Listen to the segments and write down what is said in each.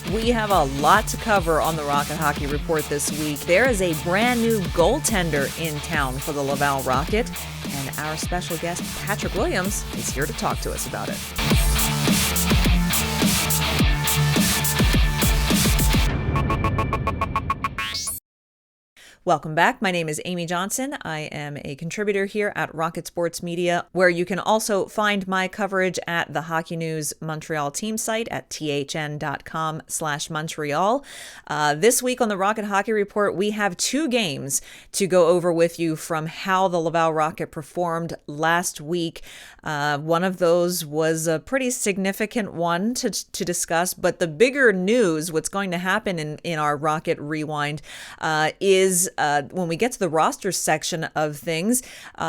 We have a lot to cover on the Rocket Hockey Report this week. There is a brand new goaltender in town for the Laval Rocket, and our special guest, Patrick Williams, is here to talk to us about it. Welcome back. My name is Amy Johnson. I am a contributor here at Rocket Sports Media, where you can also find my coverage at the Hockey News Montreal team site at thn.com/Montreal. This week on the Rocket Hockey Report, we have two games to go over with you from how the Laval Rocket performed last week. One of those was a pretty significant one to discuss, but the bigger news, what's going to happen in our Rocket Rewind, is when we get to the roster section of things,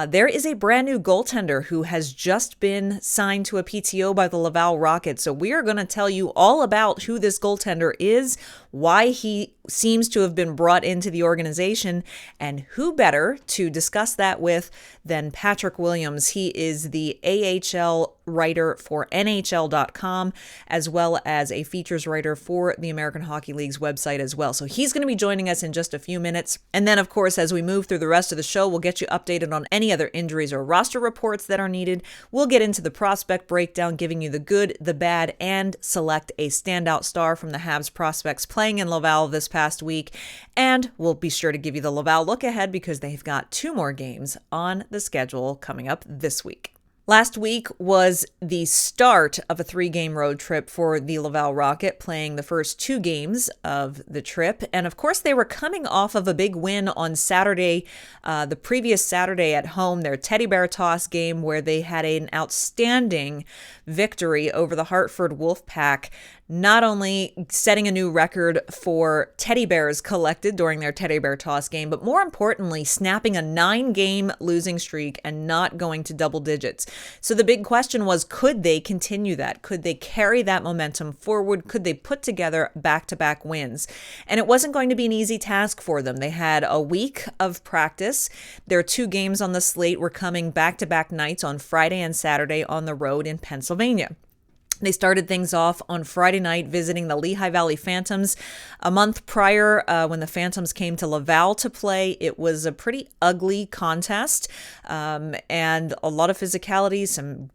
there is a brand new goaltender who has just been signed to a PTO by the Laval Rocket. So we are going to tell you all about who this goaltender is, why he seems to have been brought into the organization, and who better to discuss that with than Patrick Williams. He is the AHL writer for NHL.com, as well as a features writer for the American Hockey League's website as well. So he's going to be joining us in just a few minutes. And then, of course, as we move through the rest of the show, we'll get you updated on any other injuries or roster reports that are needed. We'll get into the prospect breakdown, giving you the good, the bad, and select a standout star from the Habs prospects playing in Laval this past week. And we'll be sure to give you the Laval look ahead because they've got two more games on the schedule coming up this week. Last week was the start of a 3-game road trip for the Laval Rocket, playing the first 2 games of the trip. And of course, they were coming off of a big win on Saturday, the previous Saturday at home, their teddy bear toss game, where they had an outstanding victory over the Hartford Wolfpack, not only setting a new record for teddy bears collected during their teddy bear toss game, but more importantly, snapping a 9-game losing streak and not going to double digits. So the big question was, could they continue that? Could they carry that momentum forward? Could they put together back-to-back wins? And it wasn't going to be an easy task for them. They had a week of practice. Their 2 games on the slate were coming back-to-back nights on Friday and Saturday on the road in Pennsylvania. They started things off on Friday night visiting the Lehigh Valley Phantoms. A month prior, when the Phantoms came to Laval to play, it was a pretty ugly contest and a lot of physicality, some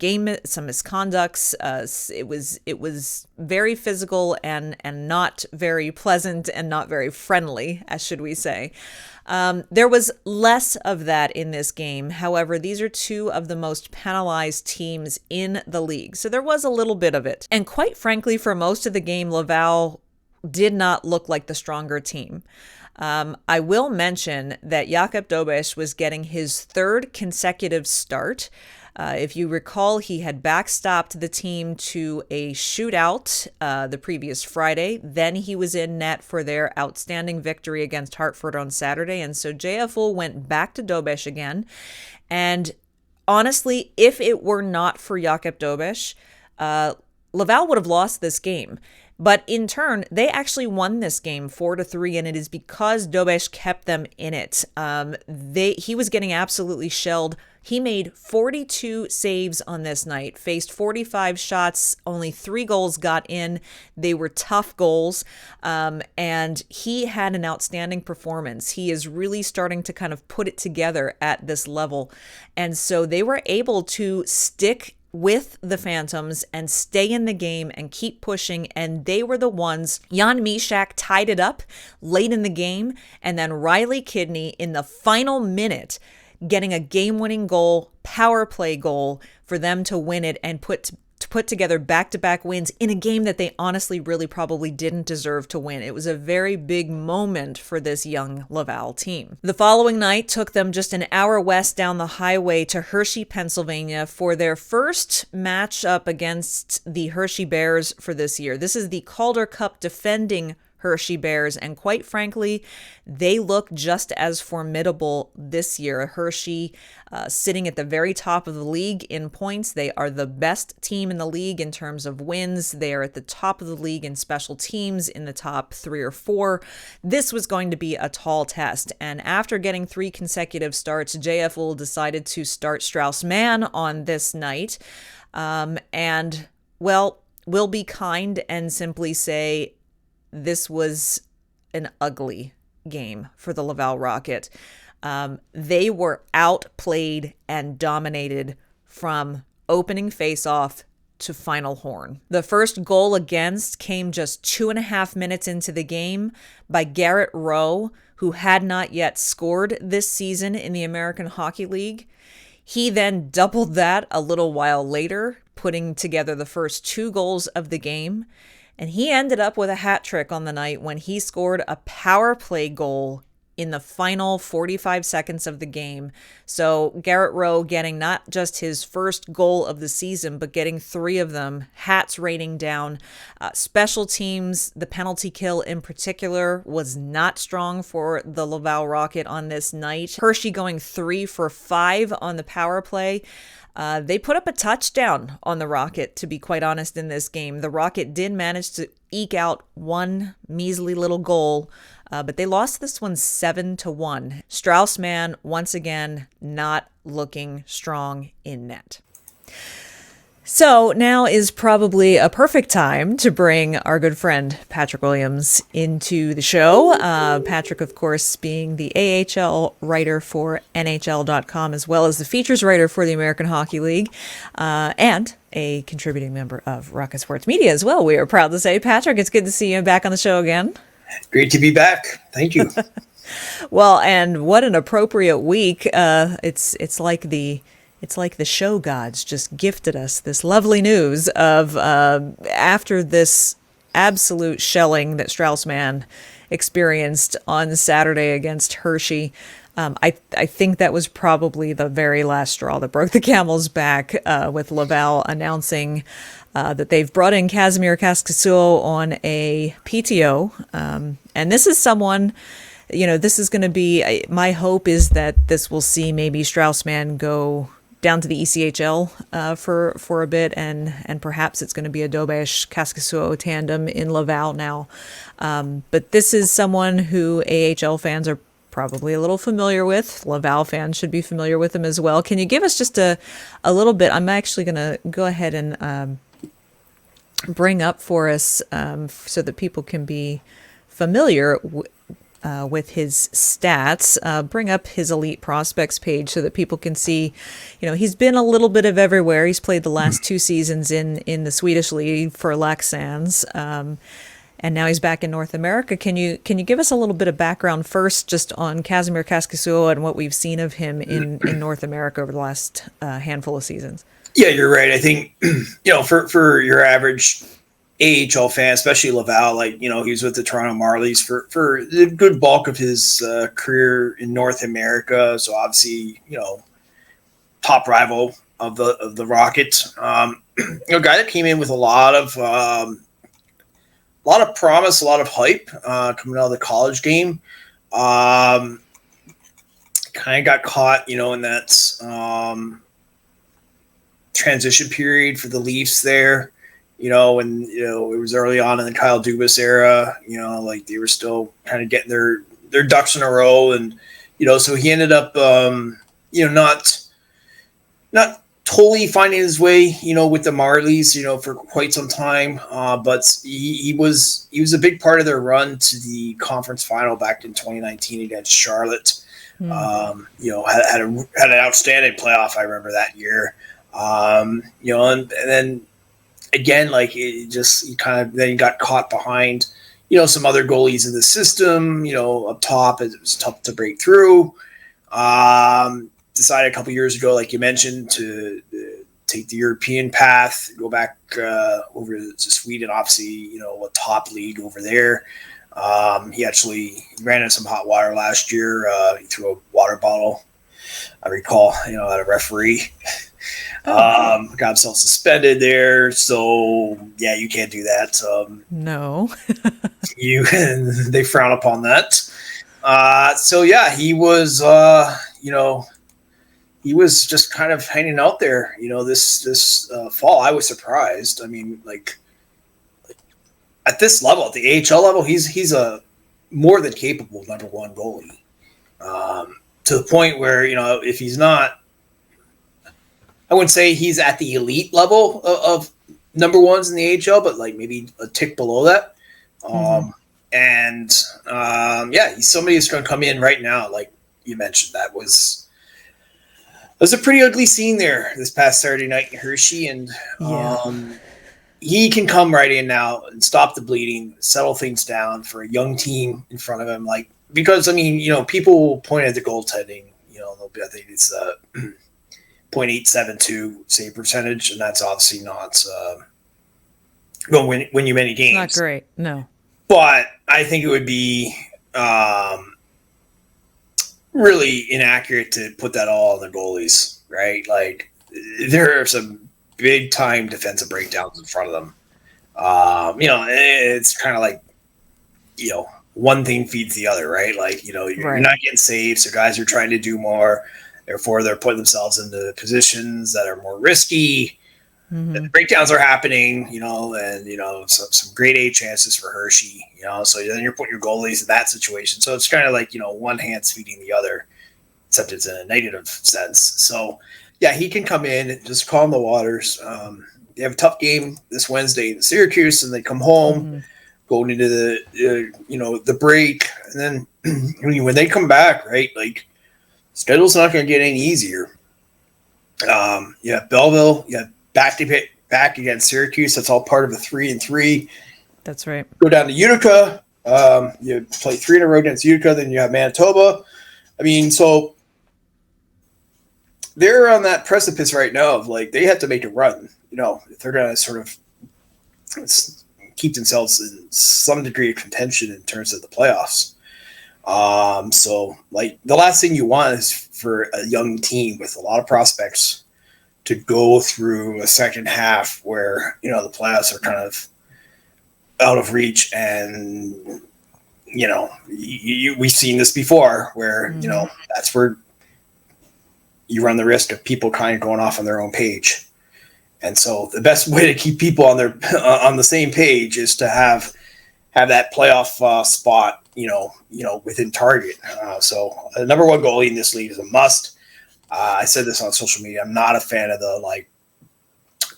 misconducts. It was very physical and not very pleasant and not very friendly, as should we say. There was less of that in this game. However, these are 2 of the most penalized teams in the league. So there was a little bit of it. And quite frankly, for most of the game, Laval did not look like the stronger team. I will mention that Jakub Dobes was getting his 3rd consecutive start. If you recall, he had backstopped the team to a shootout the previous Friday. Then he was in net for their outstanding victory against Hartford on Saturday. And so JFL went back to Dobes again. And honestly, if it were not for Jakub Dobes, Laval would have lost this game. But in turn, they actually won this game 4-3, and it is because Dobes kept them in it. He was getting absolutely shelled. He made 42 saves on this night, faced 45 shots, only 3 goals got in. They were tough goals, and he had an outstanding performance. He is really starting to kind of put it together at this level. And so they were able to stick with the Phantoms and stay in the game and keep pushing, and they were the ones. Jan Mysak tied it up late in the game, and then Riley Kidney in the final minute getting a game-winning goal, power play goal for them to win it and put together back-to-back wins in a game that they honestly really probably didn't deserve to win. It was a very big moment for this young Laval team. The following night took them just an hour west down the highway to Hershey, Pennsylvania for their first matchup against the Hershey Bears for this year. This is the Calder Cup defending Hershey Bears, and quite frankly, they look just as formidable this year. Hershey sitting at the very top of the league in points. They are the best team in the league in terms of wins. They are at the top of the league in special teams, in the top 3 or 4. This was going to be a tall test, and after getting 3 consecutive starts, JFL decided to start Strauss-Mann on this night, and, well, we'll be kind and simply say this was an ugly game for the Laval Rocket. They were outplayed and dominated from opening faceoff to final horn. The first goal against came just 2.5 minutes into the game by Garrett Rowe, who had not yet scored this season in the American Hockey League. He then doubled that a little while later, putting together the first 2 goals of the game. And he ended up with a hat trick on the night when he scored a power play goal in the final 45 seconds of the game. So Garrett Rowe getting not just his first goal of the season, but getting 3 of them, hats raining down. Special teams, the penalty kill in particular, was not strong for the Laval Rocket on this night. Hershey going 3 for 5 on the power play. They put up a touchdown on the Rocket, to be quite honest, in this game. The Rocket did manage to eke out one measly little goal, but they lost this one 7-1. Strauss-Mann, once again, not looking strong in net. So now is probably a perfect time to bring our good friend Patrick Williams into the show. Patrick, of course, being the AHL writer for NHL.com, as well as the features writer for the American Hockey League, and a contributing member of Rocket Sports Media as well. We are proud to say, Patrick, it's good to see you back on the show again. Great to be back. Thank you. Well, and what an appropriate week. It's like the show gods just gifted us this lovely news of after this absolute shelling that Strauss-Mann experienced on Saturday against Hershey. I think that was probably the very last straw that broke the camel's back, with Laval announcing that they've brought in Kasimir Kaskisuo on a PTO. And this is someone, this is going to be, my hope is that this will see maybe Strauss-Mann go down to the ECHL for a bit, and perhaps it's going to be a Dobes Kaskisuo tandem in Laval now. But this is someone who AHL fans are probably a little familiar with. Laval fans should be familiar with him as well. Can you give us just a little bit? I'm actually going to go ahead and bring up for us so that people can be familiar with his stats. Bring up his elite prospects page so that people can see, he's been a little bit of everywhere. He's played the last 2 seasons in the Swedish league for Leksands, and now he's back in North America. Can you give us a little bit of background first, just on Kasimir Kaskisuo and what we've seen of him in North America over the last handful of seasons? Yeah, you're right. I think, for your average AHL fan, especially Laval, he was with the Toronto Marlies for the good bulk of his career in North America. So obviously, top rival of the Rocket. A guy that came in with a lot of promise, a lot of hype coming out of the college game. Kind of got caught, in that transition period for the Leafs there. And it was early on in the Kyle Dubas era, they were still kind of getting their ducks in a row. And, so he ended up, not totally finding his way, with the Marlies, for quite some time. But he was a big part of their run to the conference final back in 2019 against Charlotte. Had an outstanding playoff. I remember that year. And then, again, he got caught behind, some other goalies in the system, up top. It was tough to break through. Decided a couple years ago, like you mentioned, to take the European path, go back over to Sweden, obviously, a top league over there. He actually ran into some hot water last year. He threw a water bottle, I recall, at a referee. Got himself suspended there. So yeah, you can't do that. No. They frown upon that. So yeah, he was, he was just kind of hanging out there, this fall. I was surprised. I mean, at this level, at the AHL level, he's a more than capable number 1 goalie. To the point where, if he's not, I wouldn't say he's at the elite level of number 1s in the AHL, but maybe a tick below that. And he's somebody who's going to come in right now. Like you mentioned, that was a pretty ugly scene there this past Saturday night in Hershey. And he can come right in now and stop the bleeding, settle things down for a young team in front of him. Like, because, I mean, people point at the goaltending, I think it's .872 save percentage, and that's obviously not going to win you many games. Not great, no. But I think it would be really inaccurate to put that all on the goalies, right? Like, there are some big-time defensive breakdowns in front of them. It's kind of like, one thing feeds the other, right? Like, you're not getting saves, so guys are trying to do more. Therefore, they're putting themselves into positions that are more risky. Mm-hmm. The breakdowns are happening, and, some grade A chances for Hershey, so then you're putting your goalies in that situation. So it's kind of like, one hand's feeding the other, except it's in a negative sense. So, yeah, he can come in and just calm the waters. They have a tough game this Wednesday in Syracuse, and they come home, going into the break. And then when they come back, right, like, schedule's not going to get any easier. Belleville, back against Syracuse. That's all part of a 3-3. That's right. Go down to Utica. You play 3 in a row against Utica. Then you have Manitoba. I mean, so they're on that precipice right now of, like, they have to make a run. If they're going to sort of keep themselves in some degree of contention in terms of the playoffs. So, like, the last thing you want is for a young team with a lot of prospects to go through a second half where, the playoffs are kind of out of reach. And, we've seen this before where, that's where you run the risk of people kind of going off on their own page. And so the best way to keep people on on the same page is to have that playoff spot, within target. So the number one goalie in this league is a must. I said this on social media. I'm not a fan of the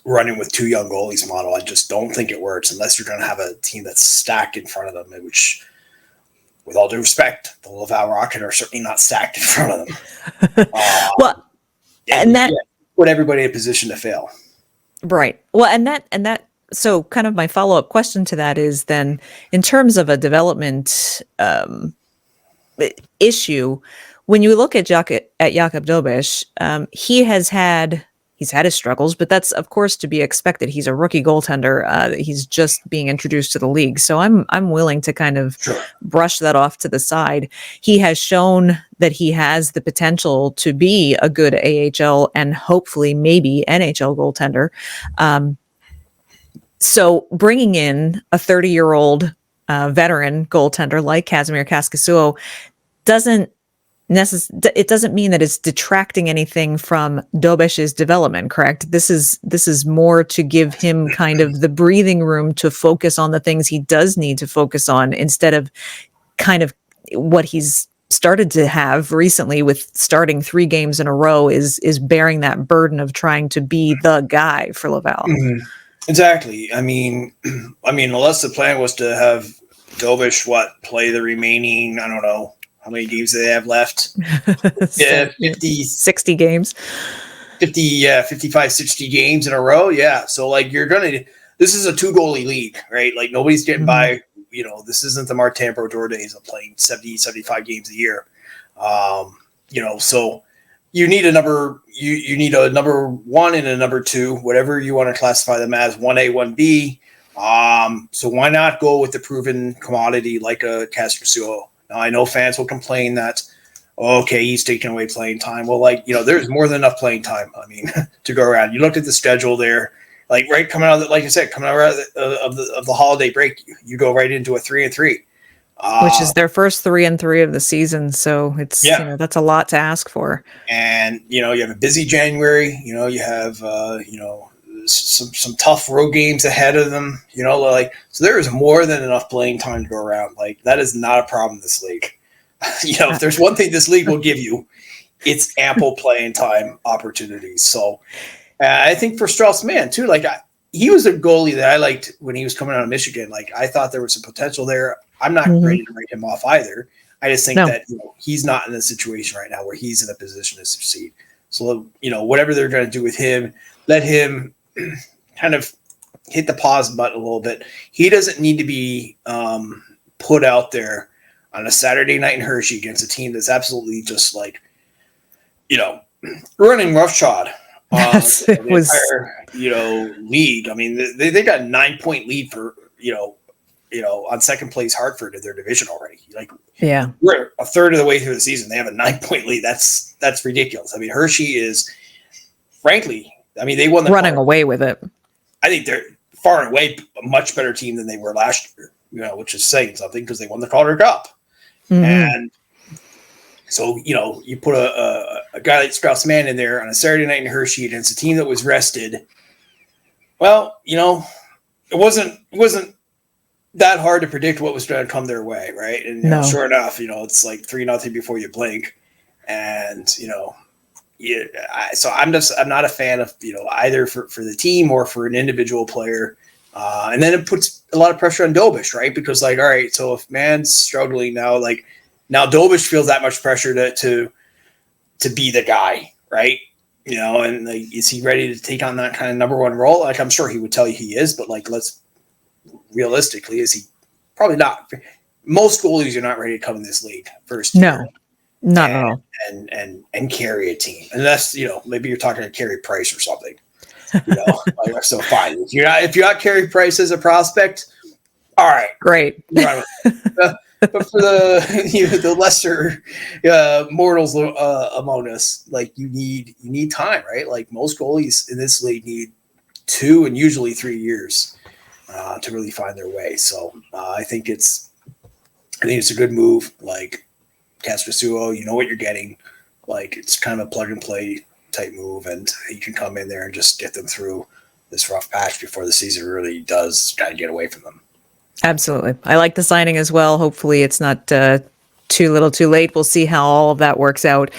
running with 2 young goalies model. I just don't think it works unless you're going to have a team that's stacked in front of them, which, with all due respect, the Laval Rocket are certainly not stacked in front of them. And that put everybody in a position to fail. Right. Well, and that. So, kind of my follow-up question to that is then, in terms of a development issue, when you look at Jakub Dobes, he's had his struggles, but that's of course to be expected. He's a rookie goaltender. He's just being introduced to the league, so I'm willing to kind of brush that off to the side. He has shown that he has the potential to be a good AHL and hopefully maybe NHL goaltender. So bringing in a 30-year-old veteran goaltender like Kasimir Kaskisuo doesn't mean that it's detracting anything from Dobes's development, correct? This is more to give him kind of the breathing room to focus on the things he does need to focus on, instead of kind of what he's started to have recently with starting 3 games in a row is bearing that burden of trying to be the guy for Laval. Mm-hmm. Exactly. I mean, unless the plan was to have Dobes play the remaining, I don't know how many games they have left. Yeah, 60 games. 55, 60 games in a row. Yeah. So, like, this is a 2-goalie league, right? Like, nobody's getting by. This isn't the Martin Brodeur days of playing 70, 75 games a year. So you need a number one and a number 2, whatever you want to classify them as, 1A, 1B. So why not go with the proven commodity like a Kaskisuo? Now, I know fans will complain that, he's taking away playing time. Well, there's more than enough playing time, to go around. You looked at the schedule there, coming out of the holiday break, you go right into a 3-3. Which is their first 3-3 of the season. So it's, that's a lot to ask for. And, you have a busy January, you have, some tough road games ahead of them, so there is more than enough playing time to go around. Like, that is not a problem in this league. If there's one thing this league will give you, it's ample playing time opportunities. So I think for Strauss Mann too, he was a goalie that I liked when he was coming out of Michigan. Like, I thought there was some potential there. I'm not ready to write him off either. I just think that he's not in a situation right now where he's in a position to succeed. So, whatever they're trying to do with him, let him kind of hit the pause button a little bit. He doesn't need to be put out there on a Saturday night in Hershey against a team that's absolutely just like, running roughshod the entire, league. I mean, they got a 9-point lead for, on second place Hartford in their division already. Like, we're a third of the way through the season. They have a 9-point lead. That's ridiculous. I mean, Hershey is, frankly, they won the running away with it. I think they're far and away a much better team than they were last year, which is saying something because they won the Calder Cup. And so, you put a guy like Strauss-Mann in there on a Saturday night in Hershey against a team that was rested. Well, it wasn't that hard to predict what was going to come their way, right? And sure enough, it's like 3-0 before you blink, and so I'm not a fan of either for the team or for an individual player, and then it puts a lot of pressure on Dobes, right? Because all right, so if Mann's struggling now, now Dobes feels that much pressure to be the guy, right? And is he ready to take on that kind of number one role? Like, I'm sure he would tell you he is, but let's realistically, is he probably not? Most goalies are not ready to come in this league first. No, not at all. And carry a team, unless maybe you're talking to Carey Price or something. So fine. If you got Carey Price as a prospect, all right, great. But for the lesser mortals among us, you need time, right? Like, most goalies in this league need 2 and usually 3 years to really find their way. So I think it's a good move. Like, Kaskisuo, you know what you're getting. Like, it's kind of a plug and play type move, and you can come in there and just get them through this rough patch before the season really does kind of get away from them. Absolutely. I like the signing as well. Hopefully it's not too little too late. We'll see how all of that works out.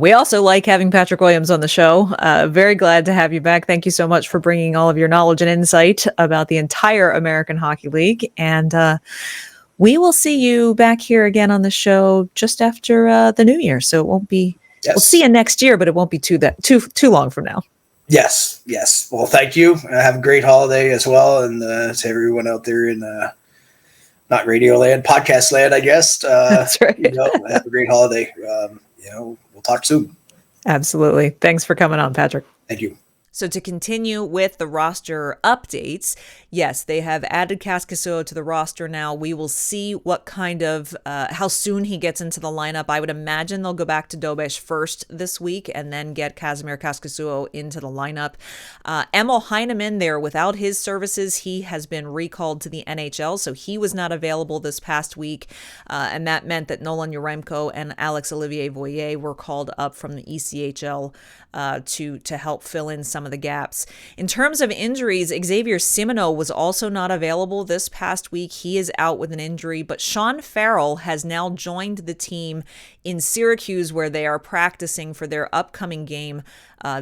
We also like having Patrick Williams on the show. Very glad to have you back. Thank you so much for bringing all of your knowledge and insight about the entire American Hockey League. And we will see you back here again on the show just after the new year. So it won't be, we'll see you next year, but it won't be too long from now. Yes. Well, thank you. Have a great holiday as well. And to everyone out there in not radio land, podcast land, I guess. That's right. Have a great holiday. We'll talk soon. Absolutely. Thanks for coming on, Patrick. Thank you. So to continue with the roster updates, yes, they have added Kaskisuo to the roster now. We will see what kind of, how soon he gets into the lineup. I would imagine they'll go back to Dobes first this week and then get Kasimir Kaskisuo into the lineup. Emil Heineman there, without his services, he has been recalled to the NHL, so he was not available this past week. And that meant that Nolan Yaremko and Alex Olivier Voyer were called up from the ECHL to help fill in some of the gaps. In terms of injuries, Xavier Simoneau was also not available this past week. He is out with an injury, but Sean Farrell has now joined the team in Syracuse, where they are practicing for their upcoming game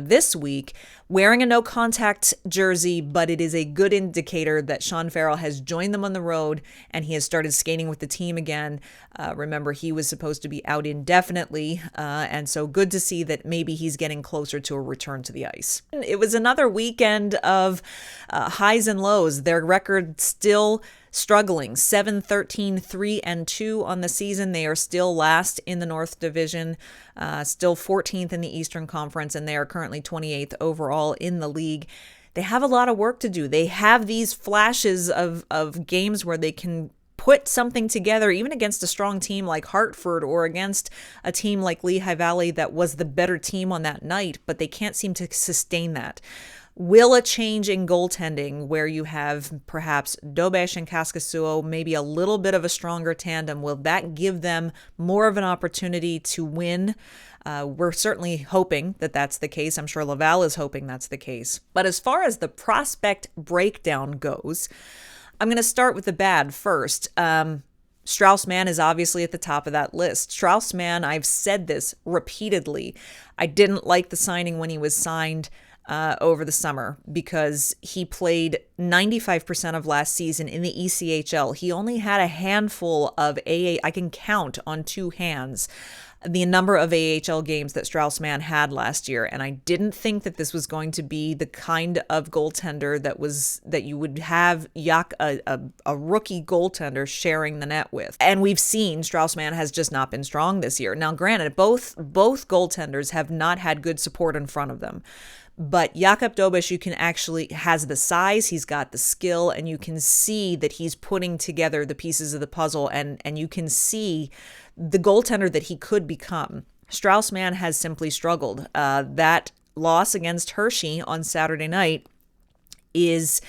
this week, wearing a no-contact jersey, but it is a good indicator that Sean Farrell has joined them on the road and he has started skating with the team again. Remember, he was supposed to be out indefinitely, and so good to see that maybe he's getting closer to a return to the ice. It was another weekend of highs and lows. Their record still struggling, 7-13, 3-2 on the season. They are still last in the North Division, still 14th in the Eastern Conference, and they are currently 28th overall in the league. They have a lot of work to do. They have these flashes of games where they can put something together, even against a strong team like Hartford or against a team like Lehigh Valley that was the better team on that night, but they can't seem to sustain that. Will a change in goaltending, where you have perhaps Dobes and Kaskisuo, maybe a little bit of a stronger tandem, will that give them more of an opportunity to win? We're certainly hoping that that's the case. I'm sure Laval is hoping that's the case. But as far as the prospect breakdown goes, I'm going to start with the bad first. Strauss-Mann is obviously at the top of that list. Strauss-Mann, I've said this repeatedly. I didn't like the signing when he was signed. over the summer because he played 95% of last season in the ECHL. He only had a handful of I can count on two hands the number of AHL games that Strauss-Mann had last year, and I didn't think that this was going to be the kind of goaltender that you would have a rookie goaltender sharing the net with. And we've seen Strauss-Mann has just not been strong this year. Now, granted, both goaltenders have not had good support in front of them. But Jakub Dobes, has the size, he's got the skill, and you can see that he's putting together the pieces of the puzzle, and you can see the goaltender that he could become. Strauss-Mann has simply struggled. That loss against Hershey on Saturday night is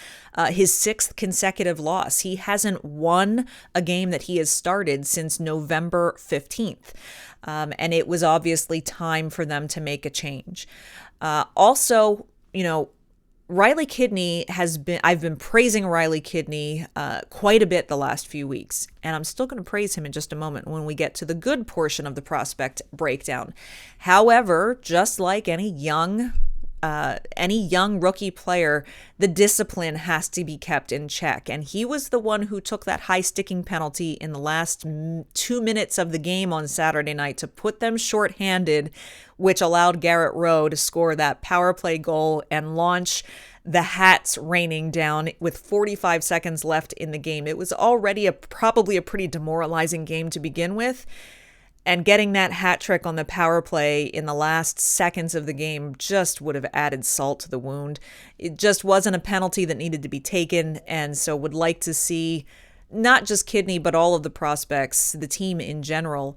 his sixth consecutive loss. He hasn't won a game that he has started since November 15th. And it was obviously time for them to make a change. Also, Riley Kidney I've been praising Riley Kidney quite a bit the last few weeks, and I'm still going to praise him in just a moment when we get to the good portion of the prospect breakdown. However, just like any young rookie player, the discipline has to be kept in check. And he was the one who took that high sticking penalty in the last 2 minutes of the game on Saturday night to put them shorthanded, which allowed Garrett Rowe to score that power play goal and launch the Hats raining down with 45 seconds left in the game. It was already probably a pretty demoralizing game to begin with. And getting that hat trick on the power play in the last seconds of the game just would have added salt to the wound. It just wasn't a penalty that needed to be taken, and so would like to see not just Kidney, but all of the prospects, the team in general,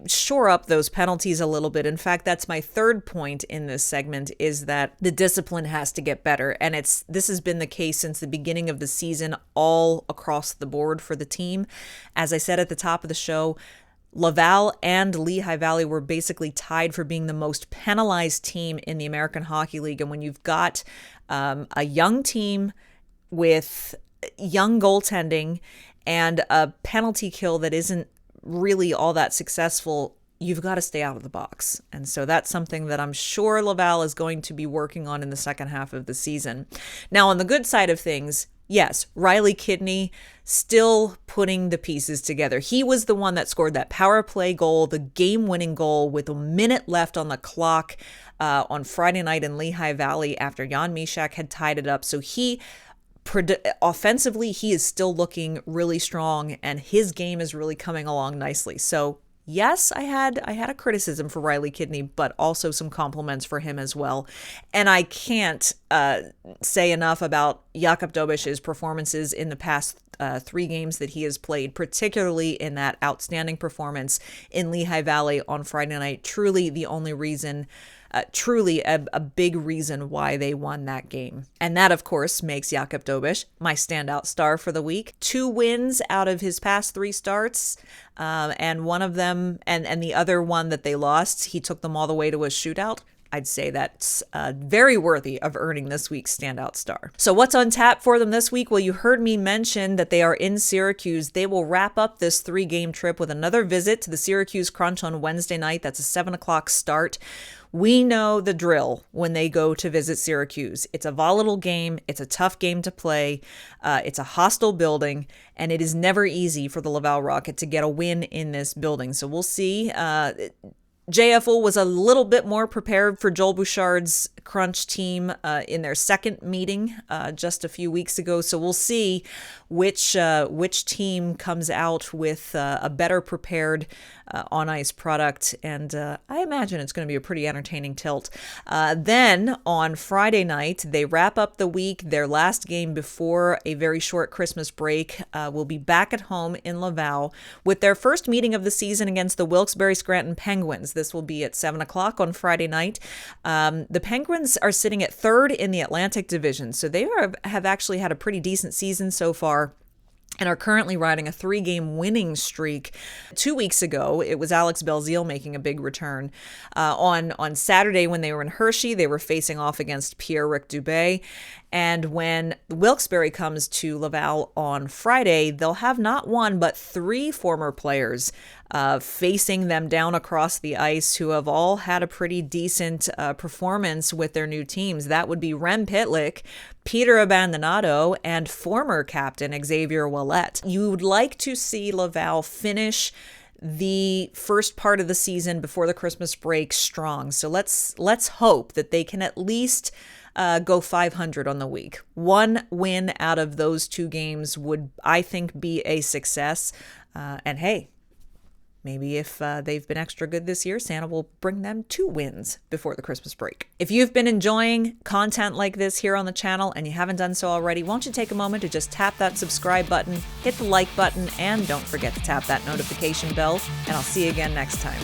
shore up those penalties a little bit. In fact, that's my third point in this segment, is that the discipline has to get better. And this has been the case since the beginning of the season, all across the board for the team. As I said at the top of the show, Laval and Lehigh Valley were basically tied for being the most penalized team in the American Hockey League. And when you've got a young team with young goaltending and a penalty kill that isn't really all that successful, you've got to stay out of the box. And so that's something that I'm sure Laval is going to be working on in the second half of the season. Now, on the good side of things, yes, Riley Kidney still putting the pieces together. He was the one that scored that power play goal, the game-winning goal with a minute left on the clock on Friday night in Lehigh Valley after Jan Mysak had tied it up. So offensively, he is still looking really strong, and his game is really coming along nicely. So yes, I had a criticism for Riley Kidney, but also some compliments for him as well. And I can't say enough about Jakub Dobes' performances in the past 3 games that he has played, particularly in that outstanding performance in Lehigh Valley on Friday night. Truly the only reason, truly a big reason why they won that game. And that, of course, makes Jakub Dobes my standout star for the week. 2 wins out of his past 3 starts, and one of them, and the other one that they lost, he took them all the way to a shootout. I'd say that's very worthy of earning this week's standout star. So what's on tap for them this week? Well, you heard me mention that they are in Syracuse. They will wrap up this 3-game trip with another visit to the Syracuse Crunch on Wednesday night. That's a 7 o'clock start. We know the drill when they go to visit Syracuse. It's a volatile game. It's a tough game to play. It's a hostile building, and it is never easy for the Laval Rocket to get a win in this building. So we'll see. JFL was a little bit more prepared for Joel Bouchard's Crunch team in their second meeting just a few weeks ago. So we'll see which team comes out with a better prepared on-ice product. And I imagine it's going to be a pretty entertaining tilt. Then on Friday night, they wrap up the week. Their last game before a very short Christmas break will be back at home in Laval with their first meeting of the season against the Wilkes-Barre-Scranton Penguins. This will be at 7 o'clock on Friday night. The Penguins are sitting at 3rd in the Atlantic Division, so they have actually had a pretty decent season so far and are currently riding a 3-game winning streak. 2 weeks ago, it was Alex Belzile making a big return. On Saturday, when they were in Hershey, they were facing off against Pierre-Ric Dubé. And when Wilkes-Barre comes to Laval on Friday, they'll have not one, but 3 former players facing them down across the ice who have all had a pretty decent performance with their new teams. That would be Rem Pitlick, Peter Abandonado, and former captain Xavier Ouellet. You would like to see Laval finish the first part of the season before the Christmas break strong. So let's hope that they can at least go 500 on the week. One win out of those 2 games would, I think, be a success. And hey, maybe if they've been extra good this year, Santa will bring them 2 wins before the Christmas break. If you've been enjoying content like this here on the channel and you haven't done so already, won't you take a moment to just tap that subscribe button, hit the like button, and don't forget to tap that notification bell, and I'll see you again next time.